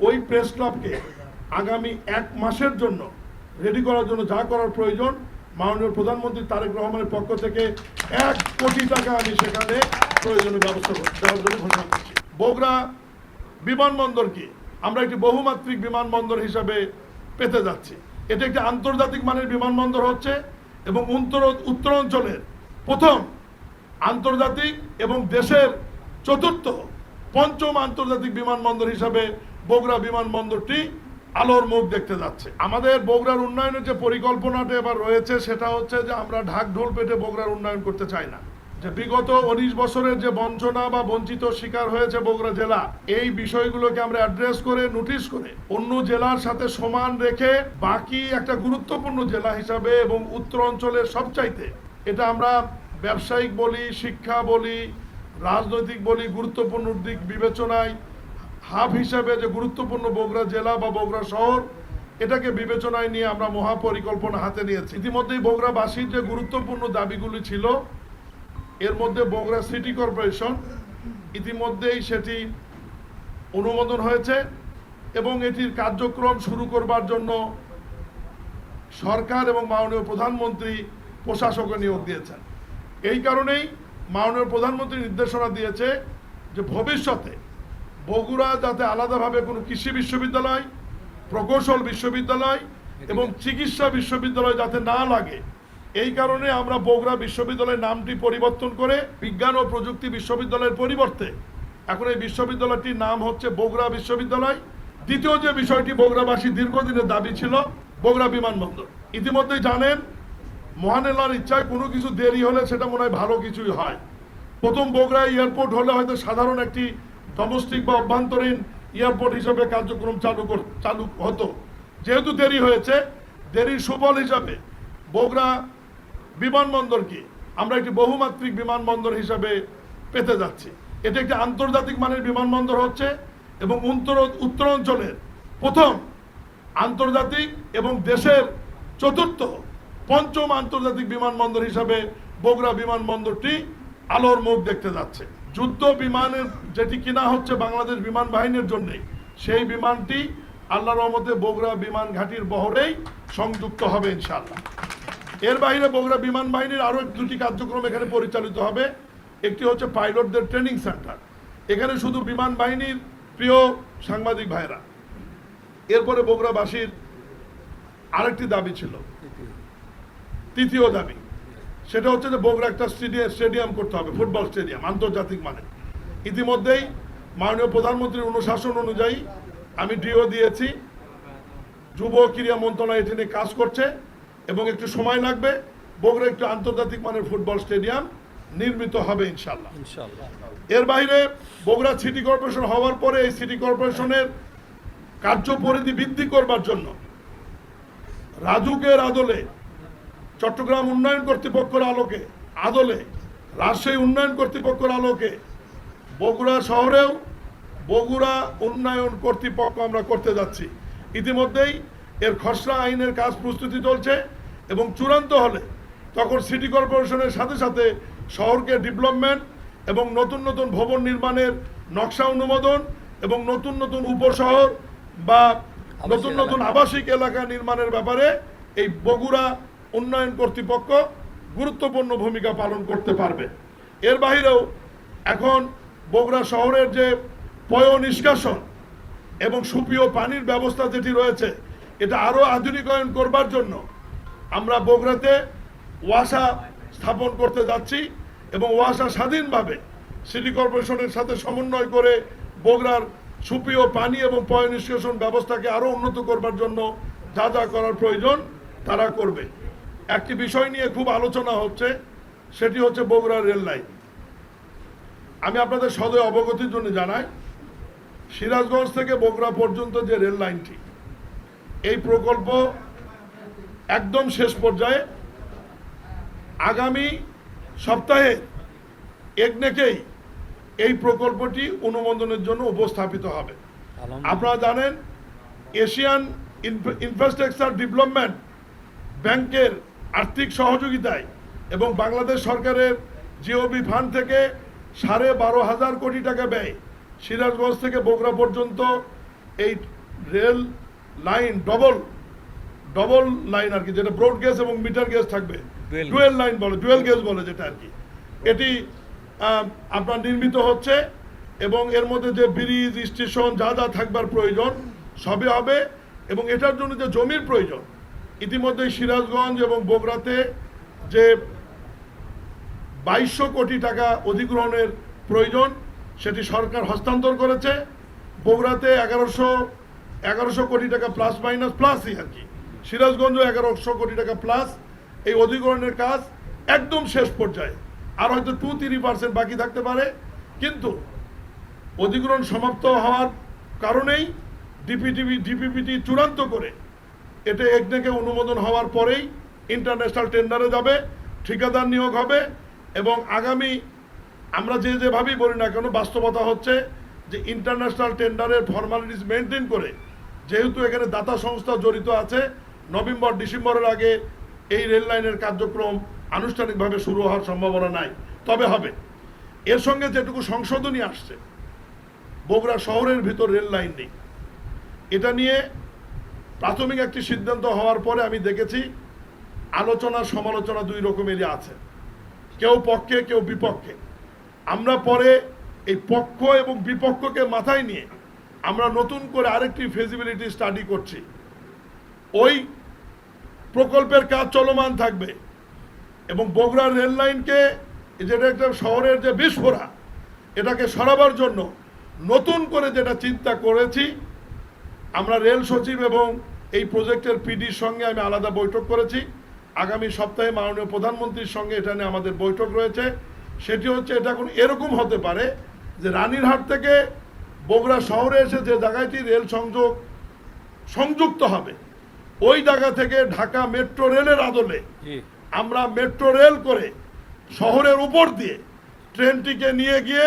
ওই প্রেস ক্লাবকে আগামী 1 মাসের জন্য রেডি করার জন্য যা করার প্রয়োজন মাননীয় প্রধানমন্ত্রী তারেক রহমানের পক্ষ থেকে 1 কোটি টাকা আমি সেখানে প্রয়োজনীয় ব্যবস্থা দেওয়ার জন্য ঘোষণা করছি। বগুড়া বিমানবন্দরকে আমরা একটি বহুমাত্রিক বিমানবন্দর হিসাবে পেতে যাচ্ছি। এটা একটি আন্তর্জাতিক মানের বিমানবন্দর হচ্ছে এবং উত্তরাঞ্চলের প্রথম আন্তর্জাতিক এবং দেশের চতুর্থ পঞ্চম আন্তর্জাতিক বিমানবন্দর হিসাবে বগুড়া বিমানবন্দরটি আলোর মুখ দেখতে যাচ্ছে। আমাদের বগুড়ার উন্নয়নের যে পরিকল্পনাটা এবার রয়েছে সেটা হচ্ছে যে আমরা ঢাক ঢোল পেটে বগুড়ার উন্নয়ন করতে চাই না। যে বিগত 19 বছরের যে বঞ্চনা বা বঞ্চিত শিকার হয়েছে বগুড়া জেলা, এই বিষয়গুলোকে আমরা অ্যাড্রেস করে নোটিশ করে অন্য জেলার সাথে সমান রেখে বাকি একটা গুরুত্বপূর্ণ জেলা হিসাবে এবং উত্তরাঞ্চলের সবচাইতে এটা আমরা ব্যবসায়িক বলি, শিক্ষা বলি, রাজনৈতিক বলি, গুরুত্বপূর্ণ দিক বিবেচনায় হাব হিসাবে যে গুরুত্বপূর্ণ বগুড়া জেলা বা বগুড়া শহর, এটাকে বিবেচনায় নিয়ে আমরা মহাপরিকল্পনা হাতে নিয়েছি। ইতিমধ্যেই বগুড়াবাসীর যে গুরুত্বপূর্ণ দাবিগুলি ছিল এর মধ্যে বগুড়া সিটি কর্পোরেশন ইতিমধ্যেই সেটি অনুমোদন হয়েছে এবং এটির কার্যক্রম শুরু করবার জন্য সরকার এবং মাননীয় প্রধানমন্ত্রী প্রশাসককে নিয়োগ দিয়েছেন। এই কারণেই মাননীয় প্রধানমন্ত্রী নির্দেশনা দিয়েছে যে ভবিষ্যতে বগুড়া যাতে আলাদাভাবে কোনো কৃষি বিশ্ববিদ্যালয়, প্রকৌশল বিশ্ববিদ্যালয় এবং চিকিৎসা বিশ্ববিদ্যালয় যাতে না লাগে, এই কারণে আমরা বগুড়া বিশ্ববিদ্যালয়ের নামটি পরিবর্তন করে বিজ্ঞান ও প্রযুক্তি বিশ্ববিদ্যালয়ের পরিবর্তে এখন এই বিশ্ববিদ্যালয়টির নাম হচ্ছে বগুড়া বিশ্ববিদ্যালয়। দ্বিতীয় যে বিষয়টি বগুড়াবাসীর দীর্ঘদিনের দাবি ছিল বগুড়া বিমানবন্দর। ইতিমধ্যেই জানেন মহানেলার ইচ্ছায় কোনো কিছু দেরি হলে সেটা মনে হয় ভালো কিছুই হয়। প্রথম বগুড়া এয়ারপোর্ট হলে হয়তো সাধারণ একটি ডোমেস্টিক বা অভ্যন্তরীণ এয়ারপোর্ট হিসেবে কার্যক্রম চালু হতো। যেহেতু দেরি হয়েছে, দেরির সুফল হিসাবে বগুড়া বিমানবন্দরকে আমরা একটি বহুমাত্রিক বিমানবন্দর হিসাবে পেতে যাচ্ছি। এটা একটি আন্তর্জাতিক মানের বিমানবন্দর হচ্ছে এবং উত্তরাঞ্চলের প্রথম আন্তর্জাতিক এবং দেশের চতুর্থ পঞ্চম আন্তর্জাতিক বিমানবন্দর হিসাবে বগুড়া বিমানবন্দরটি আলোর মুখ দেখতে যাচ্ছে। যুদ্ধ বিমানের যেটি কিনা হচ্ছে বাংলাদেশ বিমান বাহিনীর জন্যে, সেই বিমানটি আল্লাহর রহমতে বগুড়া বিমান ঘাঁটির বহরেই সংযুক্ত হবে ইনশাআল্লাহ। এর বাইরে বগুড়া বিমান বাহিনীর আরও 2টি কার্যক্রম এখানে পরিচালিত হবে। একটি হচ্ছে পাইলটদের ট্রেনিং সেন্টার। এখানে শুধু বিমান বাহিনীর প্রিয় সাংবাদিক ভাইরা, এরপরে বগুড়াবাসীর আরেকটি দাবি ছিল, তৃতীয় দাবি, সেটা হচ্ছে যে বগুড়া একটা স্টেডিয়াম করতে হবে, ফুটবল স্টেডিয়াম আন্তর্জাতিক মানে। ইতিমধ্যেই মাননীয় প্রধানমন্ত্রীর অনুশাসন অনুযায়ী আমি ডিও দিয়েছি, যুব ক্রীড়া মন্ত্রণালয় এটি নিয়ে কাজ করছে এবং একটু সময় লাগবে। বগুড়া একটু আন্তর্জাতিক মানের ফুটবল স্টেডিয়াম নির্মিত হবে ইনশাল্লাহ। এর বাইরে বগুড়া সিটি কর্পোরেশন হওয়ার পরে এই সিটি কর্পোরেশনের কার্যপরিধি বৃদ্ধি করবার জন্য রাজুকের আদলে, চট্টগ্রাম উন্নয়ন কর্তৃপক্ষের আদলে, রাজশাহী উন্নয়ন কর্তৃপক্ষের আলোকে বগুড়া শহরেও বগুড়া উন্নয়ন কর্তৃপক্ষ আমরা করতে যাচ্ছি। ইতিমধ্যেই এর খসড়া আইনের কাজ প্রস্তুতি চলছে এবং চূড়ান্ত হলে তখন সিটি কর্পোরেশনের সাথে সাথে শহরকে ডেভেলপমেন্ট এবং নতুন নতুন ভবন নির্মাণের নকশা অনুমোদন এবং নতুন নতুন উপশহর বা নতুন নতুন আবাসিক এলাকা নির্মাণের ব্যাপারে এই বগুড়া উন্নয়ন কর্তৃপক্ষ গুরুত্বপূর্ণ ভূমিকা পালন করতে পারবে। এর বাইরেও এখন বগুড়া শহরের যে পয় নিষ্কাশন এবং সুপেয় পানির ব্যবস্থা যেটি রয়েছে, এটা আরও আধুনিকায়ন করবার জন্য আমরা বগুড়াতে ওয়াসা স্থাপন করতে যাচ্ছি এবং ওয়াসা স্বাধীনভাবে সিটি কর্পোরেশনের সাথে সমন্বয় করে বগুড়ার সুপেয় পানি এবং পয় নিষ্কাশন ব্যবস্থাকে আরও উন্নত করবার জন্য যা যা করার প্রয়োজন তারা করবে। একটি বিষয় নিয়ে খুব আলোচনা হচ্ছে, সেটি হচ্ছে বগুড়ার রেল লাইন। আমি আপনাদের সদয় অবগতির জন্য জানাই, সিরাজগঞ্জ থেকে বগুড়া পর্যন্ত যে রেল লাইনটি, এই প্রকল্প একদম শেষ পর্যায়ে। আগামী সপ্তাহে একনেকেই এই প্রকল্পটি অনুমোদনের জন্য উপস্থাপিত হবে। আপনারা জানেন এশিয়ান ইনফ্রাস্ট্রাকচার ডেভেলপমেন্ট ব্যাংকের আর্থিক সহযোগিতায় এবং বাংলাদেশ সরকারের জিওবি ফান্ড থেকে 12,500 কোটি টাকা ব্যয় সিরাজগঞ্জ থেকে বগুড়া পর্যন্ত এই রেল লাইন ডবল লাইন আর কি, যেটা ব্রড গেজ এবং মিটার গেজ থাকবে, ডুয়েল লাইন বলে, ডুয়েল গেজ বলে যেটা আর কি, এটি আপনার নির্মিত হচ্ছে এবং এর মধ্যে যে ব্রিজ স্টেশন যা যা থাকবার প্রয়োজন সবই হবে। এবং এটার জন্য যে জমির প্রয়োজন, ইতিমধ্যে সিরাজগঞ্জ এবং বগুড়াতে যে 2200 কোটি টাকা অধিগ্রহণের প্রয়োজন সেটি সরকার হস্তান্তর করেছে। বগুড়াতে 1100 কোটি টাকা প্লাস মাইনাস প্লাসই আর কি, সিরাজগঞ্জও 1100 কোটি টাকা প্লাস। এই অধিগ্রহণের কাজ একদম শেষ পর্যায়ে, আর হয়তো 2-3% বাকি থাকতে পারে, কিন্তু অধিগ্রহণ সমাপ্ত হওয়ার কারণেই ডিপিপিটি চূড়ান্ত করে এটা একদিকে অনুমোদন হওয়ার পরেই ইন্টারন্যাশনাল টেন্ডারে যাবে, ঠিকাদার নিয়োগ হবে এবং আগামী আমরা যেভাবেই বলি না কেন, বাস্তবতা হচ্ছে যে ইন্টারন্যাশনাল টেন্ডারের ফর্মালিটিস মেনটেন করে, যেহেতু এখানে দাতা সংস্থা জড়িত আছে, নভেম্বর-ডিসেম্বরের আগে এই রেল লাইনের কার্যক্রম আনুষ্ঠানিকভাবে শুরু হওয়ার সম্ভাবনা নাই, তবে হবে। এর সঙ্গে যেটুকু সংশোধনী আসছে, বগুড়া শহরের ভিতর রেল লাইন নেই, এটা নিয়ে প্রাথমিক একটি সিদ্ধান্ত হওয়ার পরে আমি দেখেছি আলোচনা সমালোচনা দুই রকমেরই আছে, কেউ পক্ষে কেউ বিপক্ষে। আমরা পরে এই পক্ষ এবং বিপক্ষকে মাথায় নিয়ে আমরা নতুন করে আরেকটি ফিজিবিলিটি স্টাডি করছি। ওই প্রকল্পের কাজ চলমান থাকবে এবং বগুড়া রেল লাইনকে, যেটা একটা শহরের যে বিস্ফোরা, এটাকে সরাবার জন্য নতুন করে যেটা চিন্তা করেছি, আমরা রেল সচিব এবং এই প্রজেক্টের পিডির সঙ্গে আমি আলাদা বৈঠক করেছি। আগামী সপ্তাহে মাননীয় প্রধানমন্ত্রীর সঙ্গে এটা নিয়ে আমাদের বৈঠক রয়েছে। সেটি হচ্ছে, এটা এখন এরকম হতে পারে যে রানীরহাট থেকে বগুড়া শহরে এসে যে জায়গাটি রেল সংযুক্ত হবে, ওই জায়গা থেকে ঢাকা মেট্রো রেলের আদলে আমরা মেট্রো রেল করে শহরের উপর দিয়ে ট্রেনটিকে নিয়ে গিয়ে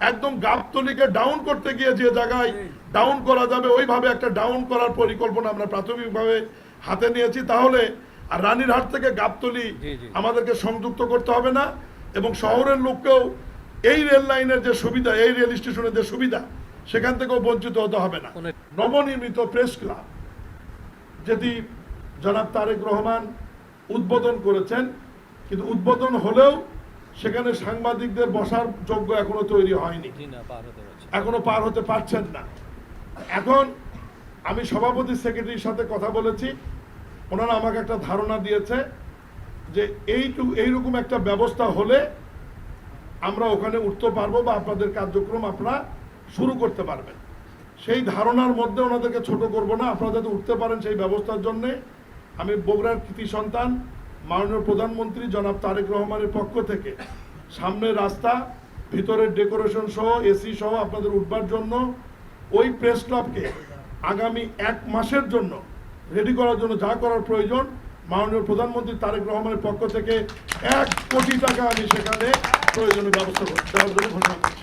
একদম গাবতলীকে ডাউন করতে গিয়ে যে জায়গায় ডাউন করা যাবে, ওইভাবে একটা ডাউন করার পরিকল্পনা আমরা প্রাথমিকভাবে হাতে নিয়েছি। তাহলে আর রানীরহাট থেকে গাবতলী আমাদেরকে সংযুক্ত করতে হবে না এবং শহরের লোককেও এই রেল লাইনের যে সুবিধা, এই রেল স্টেশনের যে সুবিধা, সেখান থেকেও বঞ্চিত হতে হবে না। নবনির্মিত প্রেস ক্লাব যেটি জনাব তারেক রহমান উদ্বোধন করেছেন, কিন্তু উদ্বোধন হলেও সেখানে সাংবাদিকদের বসার যোগ্য এখনো তৈরি হয়নি, এখনো পার হতে পারছেন না। এখন আমি সভাপতি সেক্রেটারির সাথে কথা বলেছি, ওনারা আমাকে একটা ধারণা দিয়েছে যে এইরকম একটা ব্যবস্থা হলে আমরা ওখানে উঠতে পারবো বা আপনাদের কার্যক্রম আপনারা শুরু করতে পারবেন। সেই ধারণার মধ্যে ওনাদেরকে ছোট করব না, আপনারা যাতে উঠতে পারেন সেই ব্যবস্থার জন্যে আমি বগুড়ার কৃতি সন্তান মাননীয় প্রধানমন্ত্রী জনাব তারেক রহমানের পক্ষ থেকে সামনের রাস্তা, ভিতরের ডেকোরেশন সহ এসি সহ আপনাদের উঠবার জন্য ওই প্রেস ক্লাবকে আগামী 1 মাসের জন্য রেডি করার জন্য যা করার প্রয়োজন, মাননীয় প্রধানমন্ত্রী তারেক রহমানের পক্ষ থেকে 1 কোটি টাকা আমি সেখানে প্রয়োজনীয় ব্যবস্থা দেওয়ার জন্য ঘোষণা করছি।